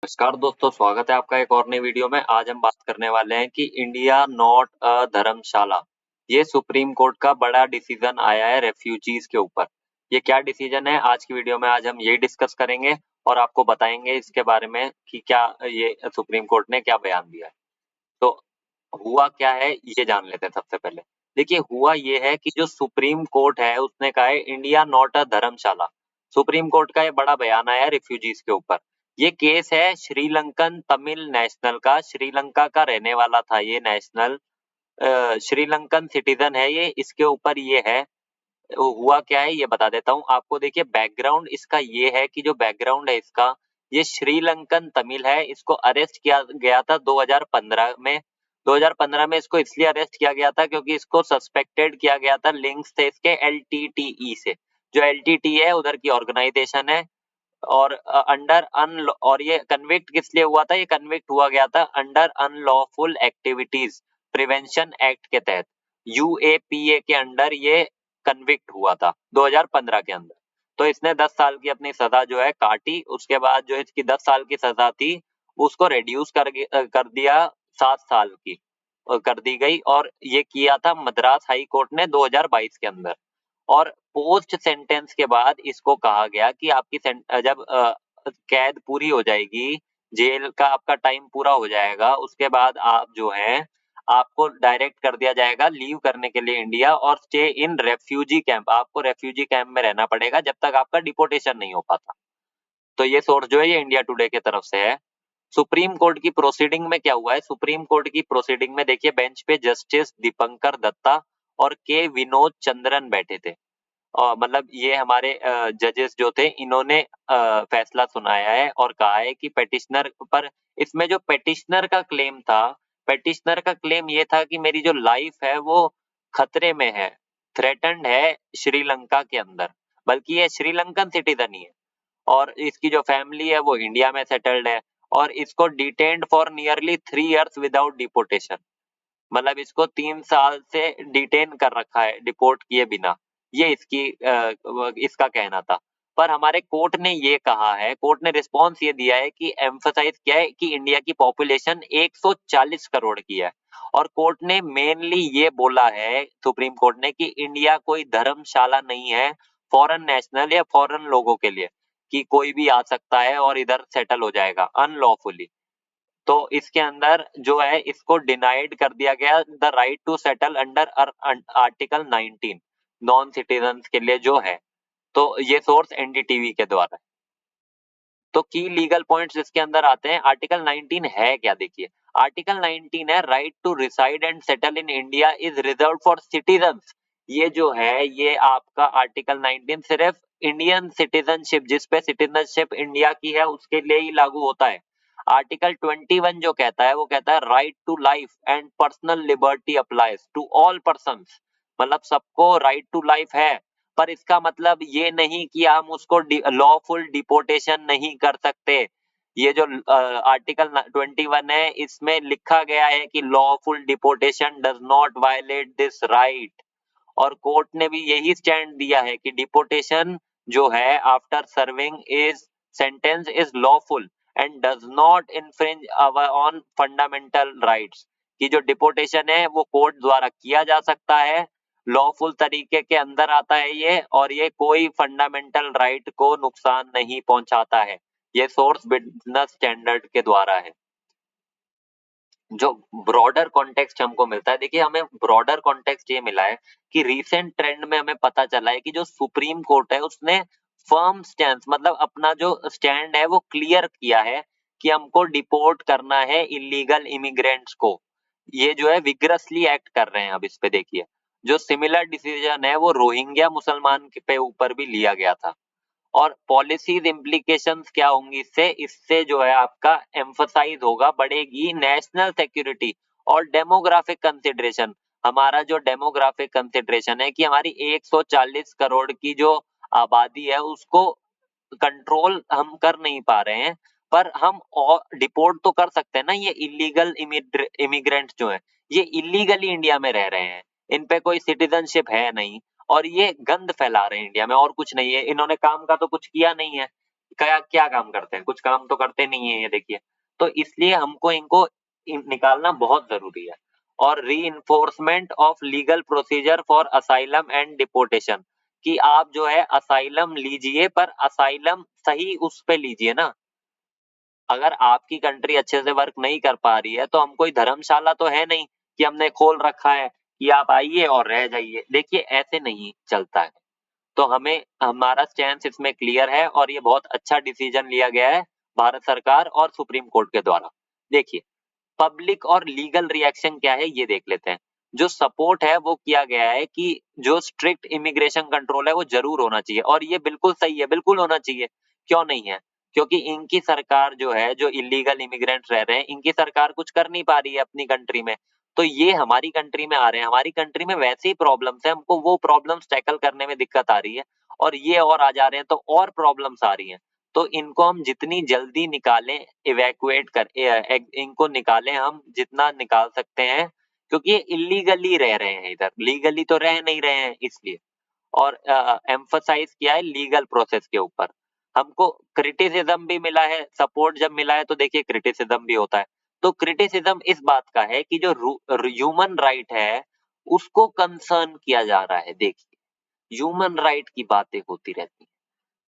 नमस्कार दोस्तों, स्वागत है आपका एक और नई वीडियो में। आज हम बात करने वाले हैं कि इंडिया नॉट अ धर्मशाला। ये सुप्रीम कोर्ट का बड़ा डिसीजन आया है रेफ्यूजीज के ऊपर। ये क्या डिसीजन है, आज की वीडियो में आज हम ये डिस्कस करेंगे और आपको बताएंगे इसके बारे में कि क्या ये सुप्रीम कोर्ट ने क्या बयान दिया है। तो हुआ क्या है ये जान लेते हैं सबसे पहले। देखिए, हुआ ये है कि जो सुप्रीम कोर्ट है उसने कहा है India not a Dharamshala. Supreme court का ये बड़ा बयान आया है रिफ्यूजीज के ऊपर। ये केस है श्रीलंकन तमिल नेशनल का। श्रीलंका का रहने वाला था ये नेशनल, श्रीलंकन सिटीजन है ये। इसके ऊपर ये है। हुआ क्या है ये बता देता हूँ आपको। देखिए, बैकग्राउंड इसका ये है कि जो बैकग्राउंड है इसका, ये श्रीलंकन तमिल है। इसको अरेस्ट किया गया था 2015 में। 2015 में इसको इसलिए अरेस्ट किया गया था क्योंकि इसको सस्पेक्टेड किया गया था, लिंक्स थे इसके एलटीटीई से। जो एलटीटी है उधर की ऑर्गेनाइजेशन है। और अंडर अन और ये कन्विक्ट किस लिए हुआ था, ये कन्विक्ट हुआ गया था under unlawful activities prevention act के तहत। यूएपीए के अंडर ये कन्विक्ट हुआ था 2015 के अंदर। तो इसने 10 साल की अपनी सजा जो है काटी। उसके बाद जो इसकी 10 साल की सजा थी उसको रिड्यूस कर दिया 7 साल की कर दी गई। और ये किया था मद्रास हाई कोर्ट ने 2022 के अंदर। और पोस्ट सेंटेंस के बाद इसको कहा गया कि आपकी जब कैद पूरी हो जाएगी, जेल का आपका टाइम पूरा हो जाएगा, उसके बाद आप जो है आपको डायरेक्ट कर दिया जाएगा लीव करने के लिए इंडिया और स्टे इन रेफ्यूजी कैंप। आपको रेफ्यूजी कैंप में रहना पड़ेगा जब तक आपका डिपोर्टेशन नहीं हो पाता। तो ये सोर्स जो है ये इंडिया टुडे की तरफ से है। सुप्रीम कोर्ट की प्रोसीडिंग में क्या हुआ है, सुप्रीम कोर्ट की प्रोसीडिंग में देखिए बेंच पे जस्टिस दीपंकर दत्ता और के विनोद चंद्रन बैठे थे। मतलब ये हमारे जजेस जो थे इन्होंने फैसला सुनाया है और कहा है कि पेटिशनर पर, इसमें जो पेटिशनर का क्लेम था, पेटिशनर का क्लेम ये था कि मेरी जो लाइफ है वो खतरे में है, थ्रेटन्ड है श्रीलंका के अंदर। बल्कि ये श्रीलंकन सिटीजन ही है और इसकी जो फैमिली है वो इंडिया में सेटल्ड है। और इसको detained for nearly 3 years without deportation. मतलब इसको 3 साल से डिटेन कर रखा है डिपोर्ट किए बिना। ये इसका कहना था। पर हमारे कोर्ट ने ये कहा है, कोर्ट ने रिस्पॉन्स ये दिया है कि एम्फसाइज किया है कि इंडिया की पॉपुलेशन 140 करोड़ की है। और कोर्ट ने मेनली ये बोला है, सुप्रीम कोर्ट ने, कि इंडिया कोई धर्मशाला नहीं है फॉरेन नेशनल या फॉरेन लोगों के लिए, कि कोई भी आ सकता है और इधर सेटल हो जाएगा अनलॉफुली। तो इसके अंदर जो है इसको डिनाइड कर दिया गया the right to settle under article 19 non citizen के लिए जो है। तो ये सोर्स एनडीटीवी के द्वारा है। तो की लीगल पॉइंट्स इसके अंदर आते हैं। आर्टिकल 19 है क्या, देखिए। आर्टिकल 19 है right to reside and settle in India is reserve for citizens. ये जो है ये आपका आर्टिकल 19 सिर्फ इंडियन सिटीजनशिप, जिस पे सिटीजनशिप इंडिया की है उसके लिए ही लागू होता है। आर्टिकल 21 जो कहता है वो कहता है right to life and personal liberty applies to all persons. मतलब सबको राइट टू लाइफ है। पर इसका मतलब ये नहीं कि हम उसको लॉफुल डिपोर्टेशन नहीं कर सकते। ये जो आर्टिकल 21 है इसमें लिखा गया है कि lawful deportation does not violate this right. और कोर्ट ने भी यही स्टैंड दिया है कि डिपोर्टेशन जो है after serving is sentence is lawful and does not infringe on fundamental rights. कि जो डिपोर्टेशन है वो कोर्ट द्वारा किया जा सकता है, लॉफुल तरीके के अंदर आता है ये, और ये कोई फंडामेंटल राइट को नुकसान नहीं पहुंचाता है। ये सोर्स बिजनेस स्टैंडर्ड के द्वारा है। जो ब्रॉडर कॉन्टेक्स्ट हमको मिलता है, देखिए हमें ब्रॉडर कॉन्टेक्स्ट ये मिला है कि रीसेंट ट्रेंड में हमें पता चला है कि जो सुप्रीम कोर्ट है उसने फर्म स्टैंड, मतलब अपना जो स्टैंड है वो क्लियर किया है कि हमको डिपोर्ट करना है इलीगल इमिग्रेंट्स को। ये जो है विग्रसली एक्ट कर रहे हैं। अब इस पे देखिए, जो सिमिलर डिसीजन है वो रोहिंग्या मुसलमान पे ऊपर भी लिया गया था। और पॉलिसीज इम्प्लीकेशंस क्या होंगी इससे, इससे जो है आपका एम्फसाइज होगा, बढ़ेगी नेशनल सिक्योरिटी और डेमोग्राफिक कंसिडरेशन। हमारा जो डेमोग्राफिक कंसिडरेशन है कि हमारी 140 करोड़ की जो आबादी है उसको कंट्रोल हम कर नहीं पा रहे हैं। पर हम और डिपोर्ट तो कर सकते हैं ना। ये इलीगल इमिग्रेंट जो है ये इलीगली इंडिया में रह रहे हैं, इन पे कोई सिटीजनशिप है नहीं और ये गंद फैला रहे हैं इंडिया में, और कुछ नहीं है। इन्होंने काम का तो कुछ किया नहीं है। क्या क्या काम करते हैं? कुछ काम तो करते नहीं है ये देखिए। तो इसलिए हमको इनको निकालना बहुत जरूरी है। और reinforcement of legal procedure for asylum and deportation, कि आप जो है असाइलम लीजिए, पर असाइलम सही उस पे लीजिए ना। अगर आपकी कंट्री अच्छे से वर्क नहीं कर पा रही है तो हम कोई धर्मशाला तो है नहीं कि हमने खोल रखा है कि आप आइए और रह जाइए। देखिए ऐसे नहीं चलता है। तो हमें हमारा स्टैंड इसमें क्लियर है और ये बहुत अच्छा डिसीजन लिया गया है भारत सरकार और सुप्रीम कोर्ट के द्वारा। देखिए पब्लिक और लीगल रिएक्शन क्या है ये देख लेते हैं। जो सपोर्ट है वो किया गया है कि जो स्ट्रिक्ट इमिग्रेशन कंट्रोल है वो जरूर होना चाहिए, और ये बिल्कुल सही है, बिल्कुल होना चाहिए। क्यों नहीं है? क्योंकि इनकी सरकार जो है, जो इलीगल इमिग्रेंट्स रह रहे हैं, इनकी सरकार कुछ कर नहीं पा रही है अपनी कंट्री में। तो ये हमारी कंट्री में आ रहे हैं, हमारी कंट्री में वैसे ही प्रॉब्लम्स है, हमको वो प्रॉब्लम्स टैकल करने में दिक्कत आ रही है, और ये और आ जा रहे हैं तो और प्रॉब्लम्स आ रही हैं। तो इनको हम जितनी जल्दी निकालें, इवैक्यूएट कर इनको निकालें हम जितना निकाल सकते हैं, क्योंकि ये इलीगली रह रहे हैं इधर, लीगली तो रह नहीं रहे हैं इसलिए। और एम्फसाइज किया है लीगल प्रोसेस के ऊपर। हमको क्रिटिसिज्म भी मिला है, सपोर्ट जब मिला है तो देखिए क्रिटिसिज्म भी होता है। तो क्रिटिसिज्म इस बात का है कि जो ह्यूमन राइट है उसको कंसर्न किया जा रहा है। देखिए ह्यूमन राइट की बातें होती रहती हैं,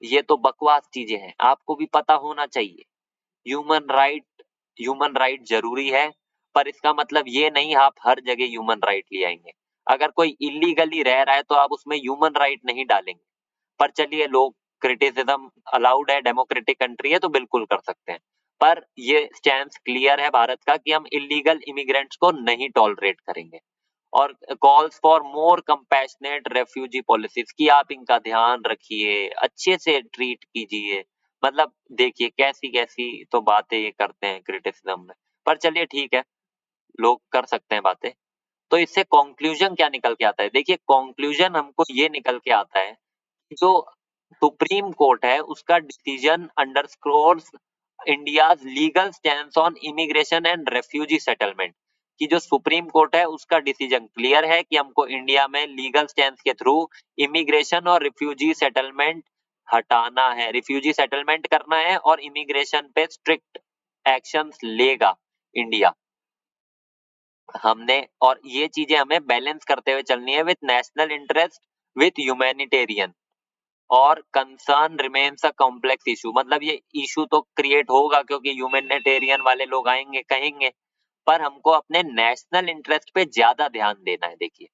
ये तो बकवास चीजें हैं, आपको भी पता होना चाहिए। ह्यूमन राइट ह्यूमन राइट जरूरी है, पर इसका मतलब ये नहीं आप हर जगह ह्यूमन राइट ले आएंगे। अगर कोई इलीगली रह रहा है तो आप उसमें ह्यूमन राइट नहीं डालेंगे। पर चलिए, लोग क्रिटिसिज्म अलाउड है, डेमोक्रेटिक कंट्री है तो बिल्कुल कर सकते हैं। पर ये स्टैंड क्लियर है भारत का कि हम इलीगल इमिग्रेंट्स को नहीं टॉलरेट करेंगे। और calls for more compassionate refugee policies, की आप इनका ध्यान रखिए, अच्छे से ट्रीट कीजिए। मतलब देखिए कैसी कैसी तो बातें ये करते हैं क्रिटिसिज्म में। पर चलिए ठीक है, लोग कर सकते हैं बातें। तो इससे कंक्लूजन क्या निकल के आता है? देखिए कंक्लूजन हमको ये निकल के आता है, जो सुप्रीम कोर्ट है उसका decision underscores India's legal stand on immigration and refugee settlement. कि जो सुप्रीम कोर्ट है उसका डिसीजन क्लियर है कि हमको इंडिया में लीगल स्टैंड के थ्रू इमिग्रेशन और रिफ्यूजी सेटलमेंट हटाना है, रिफ्यूजी सेटलमेंट करना है, और इमिग्रेशन पे स्ट्रिक्ट एक्शंस लेगा इंडिया। हमने, और ये चीजें हमें बैलेंस करते हुए चलनी है with national interest, with humanitarian, और concern remains a complex issue. मतलब ये इशू तो क्रिएट होगा क्योंकि ह्यूमैनिटेरियन वाले लोग आएंगे कहेंगे, पर हमको अपने नेशनल इंटरेस्ट पे ज्यादा ध्यान देना है। देखिए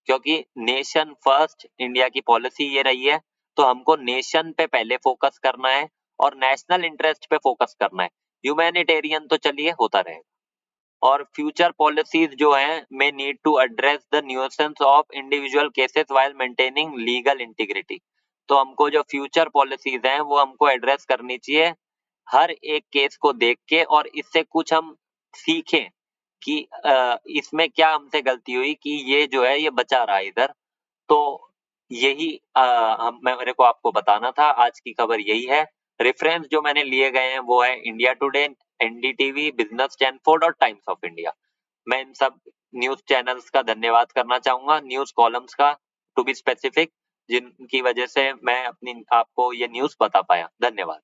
क्योंकि नेशन फर्स्ट इंडिया की पॉलिसी ये रही है, तो हमको नेशन पे पहले फोकस करना है और नेशनल इंटरेस्ट पे फोकस करना है। ह्यूमैनिटेरियन तो चलिए होता रहेगा। और फ्यूचर पॉलिसीज जो हैं may need to address the nuisance of individual cases while maintaining legal integrity. तो हमको जो फ्यूचर पॉलिसीज हैं वो हमको एड्रेस करनी चाहिए हर एक केस को देख के, और इससे कुछ हम सीखें कि इसमें क्या हमसे गलती हुई कि ये जो है ये बचा रहा है इधर। तो यही मेरे को आपको बताना था। आज की खबर यही है। रेफरेंस जो मैंने लिए गए हैं वो है India today, NDTV, business Stanford और टाइम्स ऑफ इंडिया। मैं इन सब न्यूज चैनल्स का धन्यवाद करना चाहूंगा, न्यूज कॉलम्स का टू बी स्पेसिफिक, जिनकी वजह से मैं अपनी आपको ये न्यूज बता पाया। धन्यवाद।